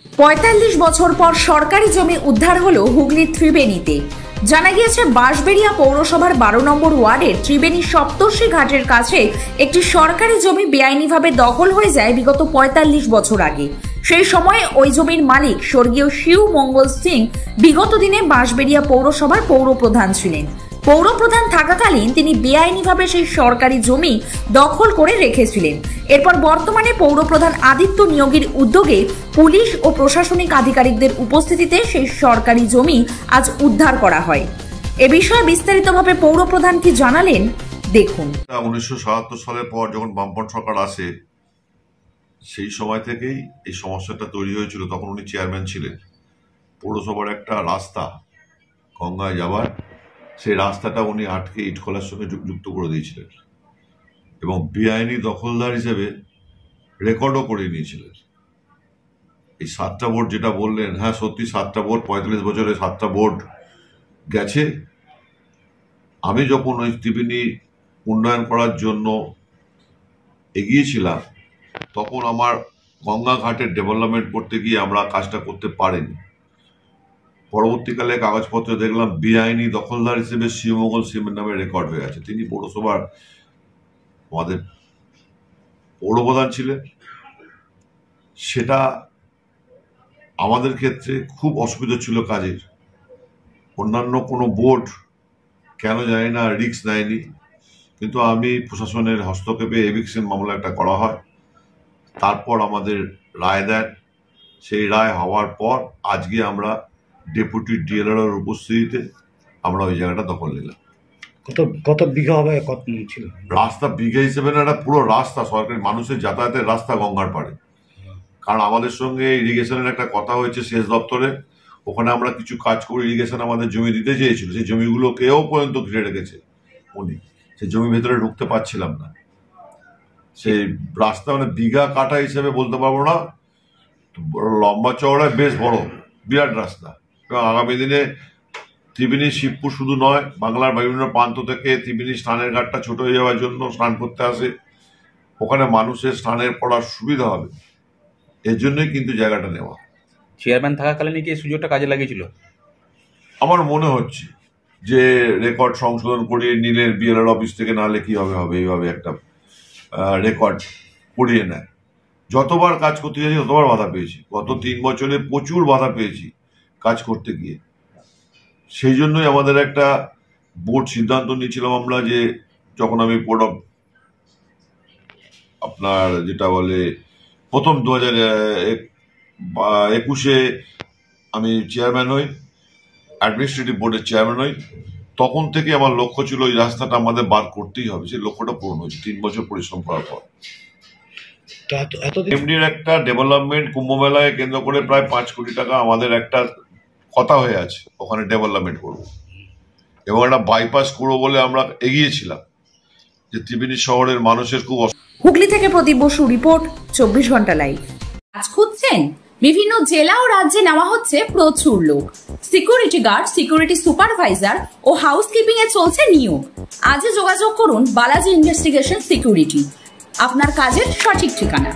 ৪৫ বছর পর সরকারি জমি উদ্ধার হলো হুগলির ত্রিবেণীতে। জানা গিয়েছে বাঁশবেড়িয়া পৌরসভার ১২ নম্বর ওয়ার্ডের ত্রিবেণী সপ্তর্ষি ঘাটের কাছে একটি সরকারি জমি বেআইনিভাবে দখল হয়ে যায় বিগত ৪৫ বছর আগে। সেই সময়ে ওই জমির মালিক স্বর্গীয় শিব মঙ্গল সিং বিগত দিনে বাঁশবেড়িয়া পৌরসভার পৌরপ্রধান ছিলেন। পৌরপ্রধান থাকাকালীন তিনি বেআইনিভাবে সেই সরকারি জমি দখল করে রেখেছিলেন। এরপর বর্তমানে পৌরপ্রধান আদিত্য নিয়োগীর উদ্যোগে পুলিশ ও প্রশাসনিক আধিকারিকদের উপস্থিতিতে সেই সরকারি জমি আজ উদ্ধার করা হয়। এ বিষয়ে বিস্তারিতভাবে পৌরপ্রধান কি জানালেন দেখুন। 1977 সালের পর যখন বামপন্থ সরকার আসে সেই সময় থেকেই এই সমস্যাটা তৈরি হয়েছিল। তখন উনি চেয়ারম্যান ছিলেন। পৌরসভার একটা রাস্তা গঙ্গায় যাবার, সেই রাস্তাটা উনি আটকে ইটখোলার সঙ্গে যুক্ত করে দিয়েছিলেন এবং বেআইনি দখলদার হিসেবে রেকর্ডও করে নিয়েছিলেন। এই 7টা বোর্ড যেটা বললেন, হ্যাঁ সত্যি 7টা বোর্ড, 45 বছরে 7টা বোর্ড গেছে। আমি যখন ওই ত্রিবেণী উন্নয়ন করার জন্য এগিয়েছিলাম তখন আমার গঙ্গা ঘাটের ডেভেলপমেন্ট করতে গিয়ে আমরা কাজটা করতে পারিনি। পরবর্তীকালে কাগজপত্র দেখলাম বেআইনি দখলদার হিসেবে শিবমঙ্গল সিংয়ের নামে রেকর্ড হয়ে আছে। তিনি পৌরসভার আমাদের পৌরপ্রধান ছিলেন। সেটা আমাদের ক্ষেত্রে খুব অসুবিধা ছিল কাজের। অন্যান্য কোনো বোর্ড কেন জানি না রিস্ক নেয়নি, কিন্তু আমি প্রশাসনের হস্তক্ষেপে এভিকশন মামলা একটা করা হয়। তারপর আমাদের রায় দেন। সেই রায় হওয়ার পর আজকে আমরা ডেপুটি ডিএলআর উপস্থিতিতে আমরা ওই জায়গাটা দখল নিলাম। কত বিঘা হবে? কত ছিল রাস্তা? বিঘা হিসেবে না, একটা পুরো রাস্তা, সরকারি মানুষের যাতায়াতের রাস্তা গঙ্গার পাড়ে। কারণ আমাদের সঙ্গে ইরিগেশনের একটা কথা হয়েছে সেচ দপ্তরে, ওখানে আমরা কিছু কাজ করে ইরিগেশন আমাদের জমি দিতে চেয়েছিল। সেই জমিগুলোকেও পর্যন্ত ঘিরে রেখেছে উনি। সেই জমি ভেতরে ঢুকতে পারছিলাম না। সেই রাস্তা মানে বিঘা কাটা হিসেবে বলতে পারবো না, লম্বা চওড়ায় বেশ বড়, বিরাট রাস্তা। এবং আগামী দিনে ত্রিবেণী শিবপুর শুধু নয়, বাংলার বিভিন্ন প্রান্ত থেকে ত্রিবেণী স্নানের ঘাটটা ছোট হয়ে যাওয়ার জন্য স্নান করতে আসে। ওখানে মানুষের স্নানের পড়ার সুবিধা হবে, এর জন্যই কিন্তু জায়গাটা নেওয়া। চেয়ারম্যান থাকাকালীন কি এই সুযোগটা কাজে লাগিয়েছিল? আমার মনে হচ্ছে যে রেকর্ড সংশোধন করিয়ে নিলে বিএলআর অফিস থেকে, নাহলে কি হবে এইভাবে একটা রেকর্ড করিয়ে নেয়। যতবার কাজ করতে গেছি ততবার বাধা পেয়েছি। গত 3 বছরে প্রচুর বাধা পেয়েছি কাজ করতে গিয়ে। সেই জন্যই আমাদের একটা বোর্ড সিদ্ধান্ত নিয়েছিলাম আমরা, যে যখন আমি আপনার যেটা বলে প্রথম 2021-এ আমি চেয়ারম্যান হই, অ্যাডমিনিস্ট্রেটিভ বোর্ডের চেয়ারম্যান হই, তখন থেকে আমার লক্ষ্য ছিল ওই রাস্তাটা আমাদের বার করতেই হবে। সেই লক্ষ্যটা পূরণ হয়েছে 3 বছর পরিশ্রম করার পর। এমনির একটা ডেভেলপমেন্ট কুম্ভমেলায় কেন্দ্র করে প্রায় 5 কোটি টাকা আমাদের একটা কথা হয়ে আছে, ওখানে ডেভেলপমেন্ট করবো এবং একটা বাইপাস করবো বলে আমরা এগিয়েছিলাম, যে ত্রিবেণী শহরের মানুষের খুব। হুগলি থেকে প্রদীপ বসু রিপোর্ট, 24 ঘন্টা লাইভ। কাজ খুঁজছেন? বিভিন্ন জেলা ও রাজ্যে নেওয়া হচ্ছে প্রচুর লোক। সিকিউরিটি গার্ড, সিকিউরিটি সুপারভাইজার ও হাউসকিপিং এ চলছে নিয়োগ। আজই যোগাযোগ করুন বালাজি ইনভেস্টিগেশন সিকিউরিটি, আপনার কাজের সঠিক ঠিকানা।